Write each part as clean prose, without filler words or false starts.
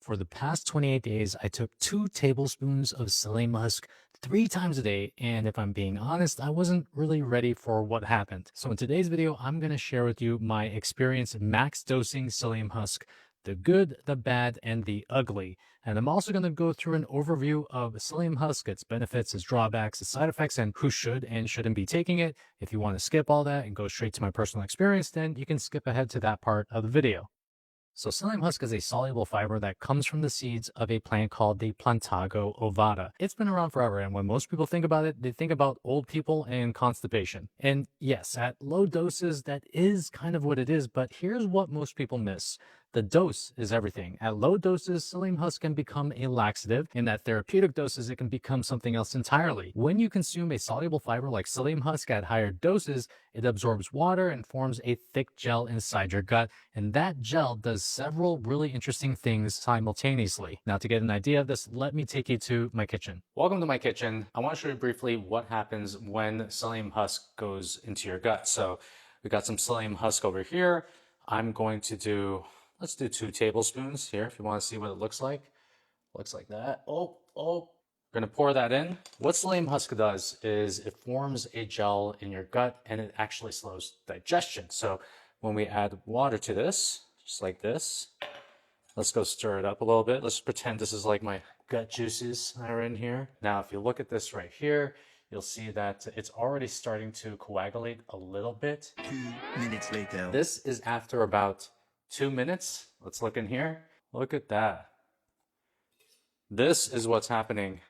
For the past 28 days, I took 2 tablespoons of psyllium husk 3 times a day, and if I'm being honest, I wasn't really ready for what happened. So in today's video, I'm going to share with you my experience max dosing psyllium husk, the good, the bad, and the ugly. And I'm also going to go through an overview of psyllium husk, its benefits, its drawbacks, its side effects, and who should and shouldn't be taking it. If you want to skip all that and go straight to my personal experience, then you can skip ahead to that part of the video. So psyllium husk is a soluble fiber that comes from the seeds of a plant called the Plantago ovata. It's been around forever, and when most people think about it, they think about old people and constipation. And yes, at low doses, that is kind of what it is, but here's what most people miss. The dose is everything. At low doses, psyllium husk can become a laxative, and at therapeutic doses, it can become something else entirely. When you consume a soluble fiber like psyllium husk at higher doses, it absorbs water and forms a thick gel inside your gut, and that gel does several really interesting things simultaneously. Now, to get an idea of this, let me take you to my kitchen. Welcome to my kitchen. I want to show you briefly what happens when psyllium husk goes into your gut. So we got some psyllium husk over here. I'm going to do, let's do 2 tablespoons here if you want to see what it looks like. Looks like that. We're going to pour that in. What psyllium husk does is it forms a gel in your gut and it actually slows digestion. So when we add water to this, just like this, let's go stir it up a little bit. Let's pretend this is like my gut juices that are in here. Now, if you look at this right here, you'll see that it's already starting to coagulate a little bit. 2 minutes later. This is after about 2 minutes. Let's look in here. Look at that. This is what's happening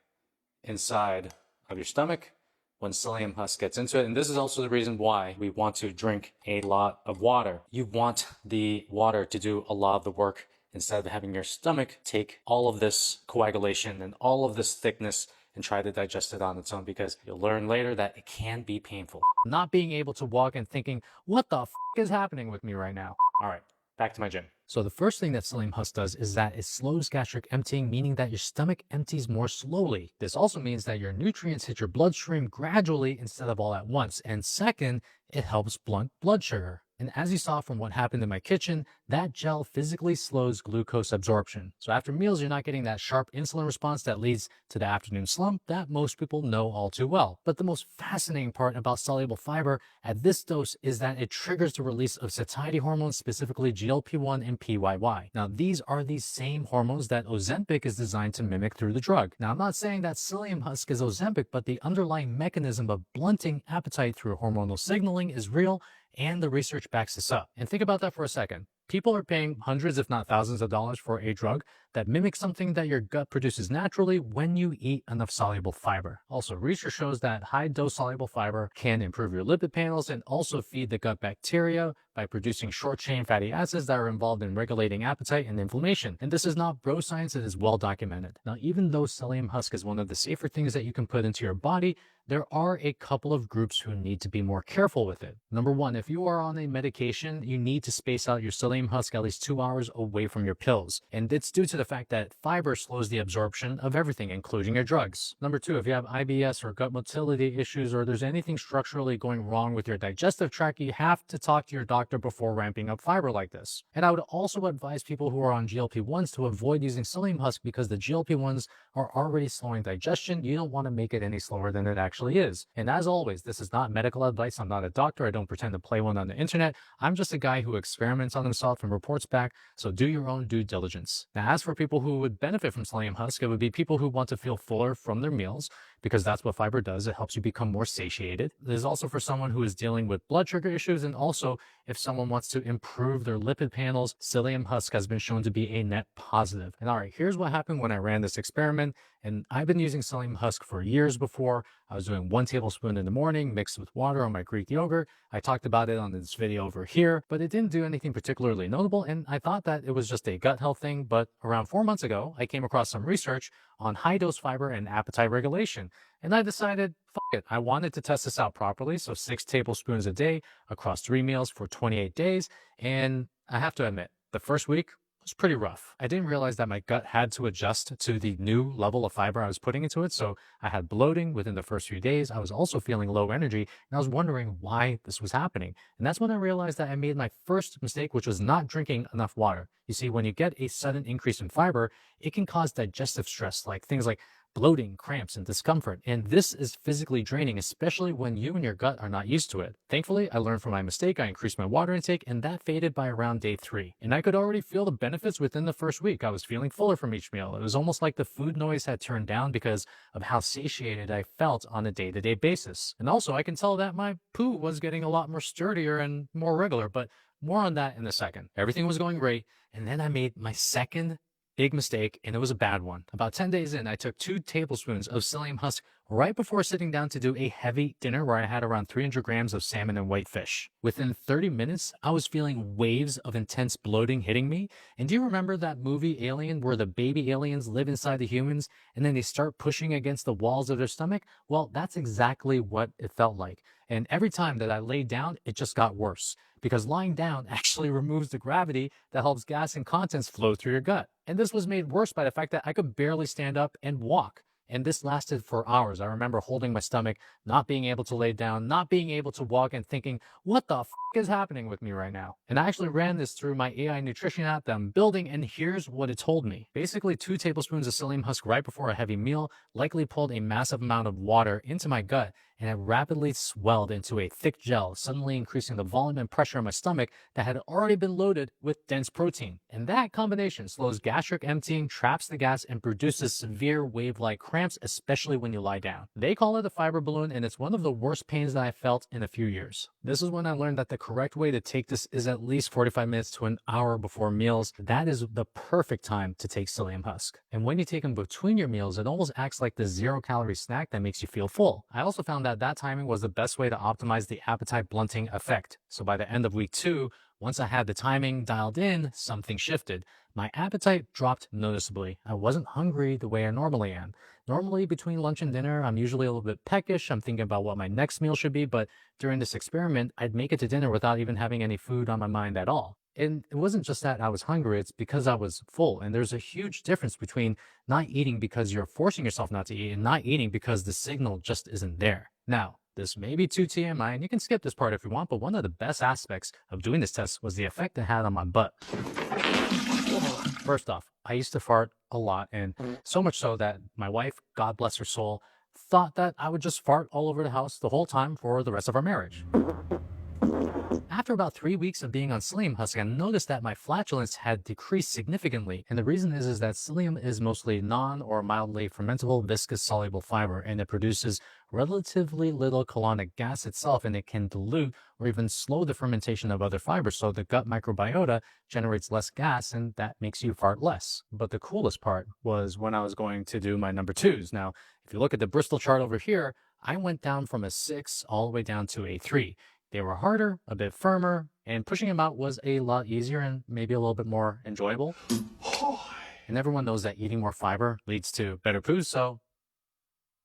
inside of your stomach when psyllium husk gets into it. And this is also the reason why we want to drink a lot of water. You want the water to do a lot of the work instead of having your stomach take all of this coagulation and all of this thickness and try to digest it on its own, because you'll learn later that it can be painful. Not being able to walk and thinking, what the f is happening with me right now? All right, back to my gym. So the first thing that psyllium husk does is that it slows gastric emptying, meaning that your stomach empties more slowly. This also means that your nutrients hit your bloodstream gradually instead of all at once. And second, it helps blunt blood sugar. And as you saw from what happened in my kitchen, that gel physically slows glucose absorption. So after meals, you're not getting that sharp insulin response that leads to the afternoon slump that most people know all too well. But the most fascinating part about soluble fiber at this dose is that it triggers the release of satiety hormones, specifically GLP-1 and PYY. Now, these are the same hormones that Ozempic is designed to mimic through the drug. Now, I'm not saying that psyllium husk is Ozempic, but the underlying mechanism of blunting appetite through hormonal signaling is real, and the research backs this up. And think about that for a second. People are paying hundreds, if not thousands of dollars for a drug that mimics something that your gut produces naturally when you eat enough soluble fiber. Also, research shows that high-dose soluble fiber can improve your lipid panels and also feed the gut bacteria by producing short-chain fatty acids that are involved in regulating appetite and inflammation. And this is not bro science, it is well documented. Now, even though psyllium husk is one of the safer things that you can put into your body, there are a couple of groups who need to be more careful with it. Number one, if you are on a medication, you need to space out your psyllium husk at least 2 hours away from your pills. And it's due to the fact that fiber slows the absorption of everything, including your drugs. Number two, if you have IBS or gut motility issues, or there's anything structurally going wrong with your digestive tract, you have to talk to your doctor before ramping up fiber like this. And I would also advise people who are on GLP-1s to avoid using psyllium husk because the GLP-1s are already slowing digestion. You don't want to make it any slower than it actually is. And as always, this is not medical advice. I'm not a doctor. I don't pretend to play one on the internet. I'm just a guy who experiments on himself and reports back. So do your own due diligence. Now, as for people who would benefit from psyllium husk, it would be people who want to feel fuller from their meals, because that's what fiber does. It helps you become more satiated. There's also for someone who is dealing with blood sugar issues, and also if someone wants to improve their lipid panels, psyllium husk has been shown to be a net positive. And all right, here's what happened when I ran this experiment. And I've been using psyllium husk for years before. I was doing 1 tablespoon in the morning mixed with water on my Greek yogurt. I talked about it on this video over here, but it didn't do anything particularly notable. And I thought that it was just a gut health thing. But around 4 months ago, I came across some research on high dose fiber and appetite regulation. And I decided, fuck it, I wanted to test this out properly. So 6 tablespoons a day across 3 meals for 28 days. And I have to admit, the first week was pretty rough. I didn't realize that my gut had to adjust to the new level of fiber I was putting into it. So I had bloating within the first few days. I was also feeling low energy, and I was wondering why this was happening. And that's when I realized that I made my first mistake, which was not drinking enough water. You see, when you get a sudden increase in fiber, it can cause digestive stress, like things like bloating, cramps, and discomfort. And this is physically draining, especially when you and your gut are not used to it. Thankfully, I learned from my mistake. I increased my water intake, and that faded by around day 3. And I could already feel the benefits within the first week. I was feeling fuller from each meal. It was almost like the food noise had turned down because of how satiated I felt on a day-to-day basis. And also, I can tell that my poo was getting a lot more sturdier and more regular, but more on that in a second. Everything was going great, and then I made my second big mistake, and it was a bad one. About 10 days in, I took 2 tablespoons of psyllium husk right before sitting down to do a heavy dinner where I had around 300 grams of salmon and white fish. Within 30 minutes, I was feeling waves of intense bloating hitting me. And do you remember that movie Alien where the baby aliens live inside the humans and then they start pushing against the walls of their stomach? Well, that's exactly what it felt like. And every time that I laid down, it just got worse, because lying down actually removes the gravity that helps gas and contents flow through your gut. And this was made worse by the fact that I could barely stand up and walk. And this lasted for hours. I remember holding my stomach, not being able to lay down, not being able to walk, and thinking, what the f is happening with me right now? And I actually ran this through my AI nutrition app that I'm building, and here's what it told me. Basically, 2 tablespoons of psyllium husk right before a heavy meal likely pulled a massive amount of water into my gut, and it rapidly swelled into a thick gel, suddenly increasing the volume and pressure in my stomach that had already been loaded with dense protein. And that combination slows gastric emptying, traps the gas, and produces severe wave-like cramps, especially when you lie down. They call it a fiber balloon, and it's one of the worst pains that I felt in a few years. This is when I learned that the correct way to take this is at least 45 minutes to an hour before meals. That is the perfect time to take psyllium husk. And when you take them between your meals, it almost acts like the 0-calorie snack that makes you feel full. I also found that timing was the best way to optimize the appetite blunting effect. So by the end of week 2, once I had the timing dialed in, something shifted. My appetite dropped noticeably. I wasn't hungry the way I normally am. Normally, between lunch and dinner, I'm usually a little bit peckish. I'm thinking about what my next meal should be, but during this experiment, I'd make it to dinner without even having any food on my mind at all. And it wasn't just that I was hungry, it's because I was full. And there's a huge difference between not eating because you're forcing yourself not to eat and not eating because the signal just isn't there. Now, this may be too TMI, and you can skip this part if you want, but one of the best aspects of doing this test was the effect it had on my butt. First off, I used to fart a lot, and so much so that my wife, God bless her soul, thought that I would just fart all over the house the whole time for the rest of our marriage. After about 3 weeks of being on psyllium husk, I noticed that my flatulence had decreased significantly. And the reason is that psyllium is mostly non or mildly fermentable viscous soluble fiber, and it produces relatively little colonic gas itself, and it can dilute or even slow the fermentation of other fibers. So the gut microbiota generates less gas, and that makes you fart less. But the coolest part was when I was going to do my number 2s. Now, if you look at the Bristol chart over here, I went down from a 6 all the way down to a 3. They were harder, a bit firmer, and pushing them out was a lot easier and maybe a little bit more enjoyable. And everyone knows that eating more fiber leads to better poo, so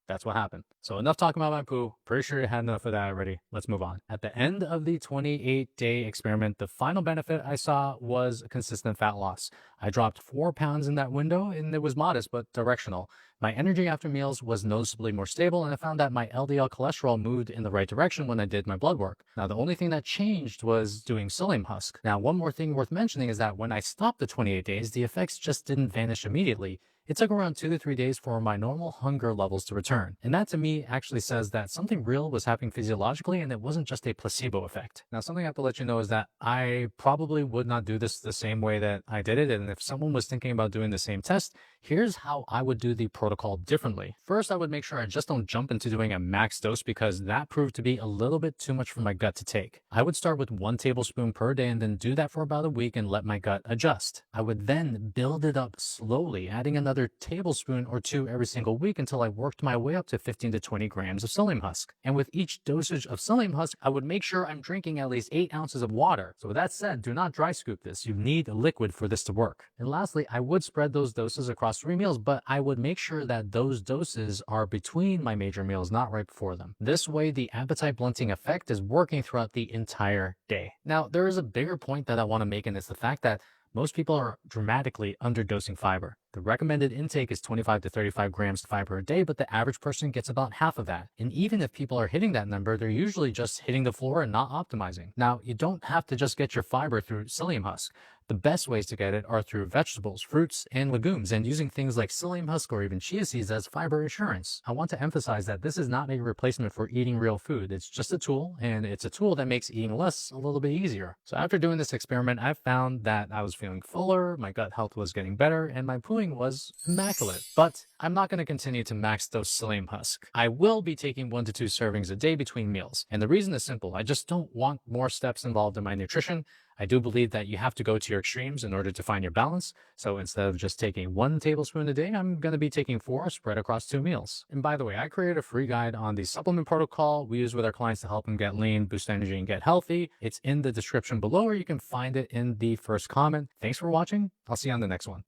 that's what happened. So enough talking about my poo. Pretty sure you had enough of that already. Let's move on. At the end of the 28-day experiment, the final benefit I saw was consistent fat loss. I dropped 4 pounds in that window, and it was modest but directional. My energy after meals was noticeably more stable, and I found that my LDL cholesterol moved in the right direction when I did my blood work. Now, the only thing that changed was doing psyllium husk. Now, one more thing worth mentioning is that when I stopped the 28 days, the effects just didn't vanish immediately. It took around 2 to 3 days for my normal hunger levels to return. And that to me actually says that something real was happening physiologically, and it wasn't just a placebo effect. Now, something I have to let you know is that I probably would not do this the same way that I did it. And if someone was thinking about doing the same test, here's how I would do the protocol differently. First, I would make sure I just don't jump into doing a max dose, because that proved to be a little bit too much for my gut to take. I would start with 1 tablespoon per day and then do that for about a week and let my gut adjust. I would then build it up slowly, adding another tablespoon or 2 every single week until I worked my way up to 15 to 20 grams of psyllium husk. And with each dosage of psyllium husk, I would make sure I'm drinking at least 8 ounces of water. So with that said, do not dry scoop this. You need a liquid for this to work. And lastly, I would spread those doses across 3 meals, but I would make sure that those doses are between my major meals, not right before them. This way, the appetite blunting effect is working throughout the entire day. Now, there is a bigger point that I want to make, and it's the fact that most people are dramatically underdosing fiber. The recommended intake is 25 to 35 grams of fiber a day, but the average person gets about half of that. And even if people are hitting that number, they're usually just hitting the floor and not optimizing. Now, you don't have to just get your fiber through psyllium husk. The best ways to get it are through vegetables, fruits, and legumes, and using things like psyllium husk or even chia seeds as fiber insurance. I want to emphasize that this is not a replacement for eating real food. It's just a tool, and it's a tool that makes eating less a little bit easier. So after doing this experiment, I found that I was feeling fuller, my gut health was getting better, and my pooing was immaculate. But I'm not going to continue to max dose psyllium husk. I will be taking 1 to 2 servings a day between meals. And the reason is simple. I just don't want more steps involved in my nutrition. I do believe that you have to go to your extremes in order to find your balance. So instead of just taking 1 tablespoon a day, I'm going to be taking 4 spread across 2 meals. And by the way, I created a free guide on the supplement protocol we use with our clients to help them get lean, boost energy, and get healthy. It's in the description below, or you can find it in the first comment. Thanks for watching. I'll see you on the next one.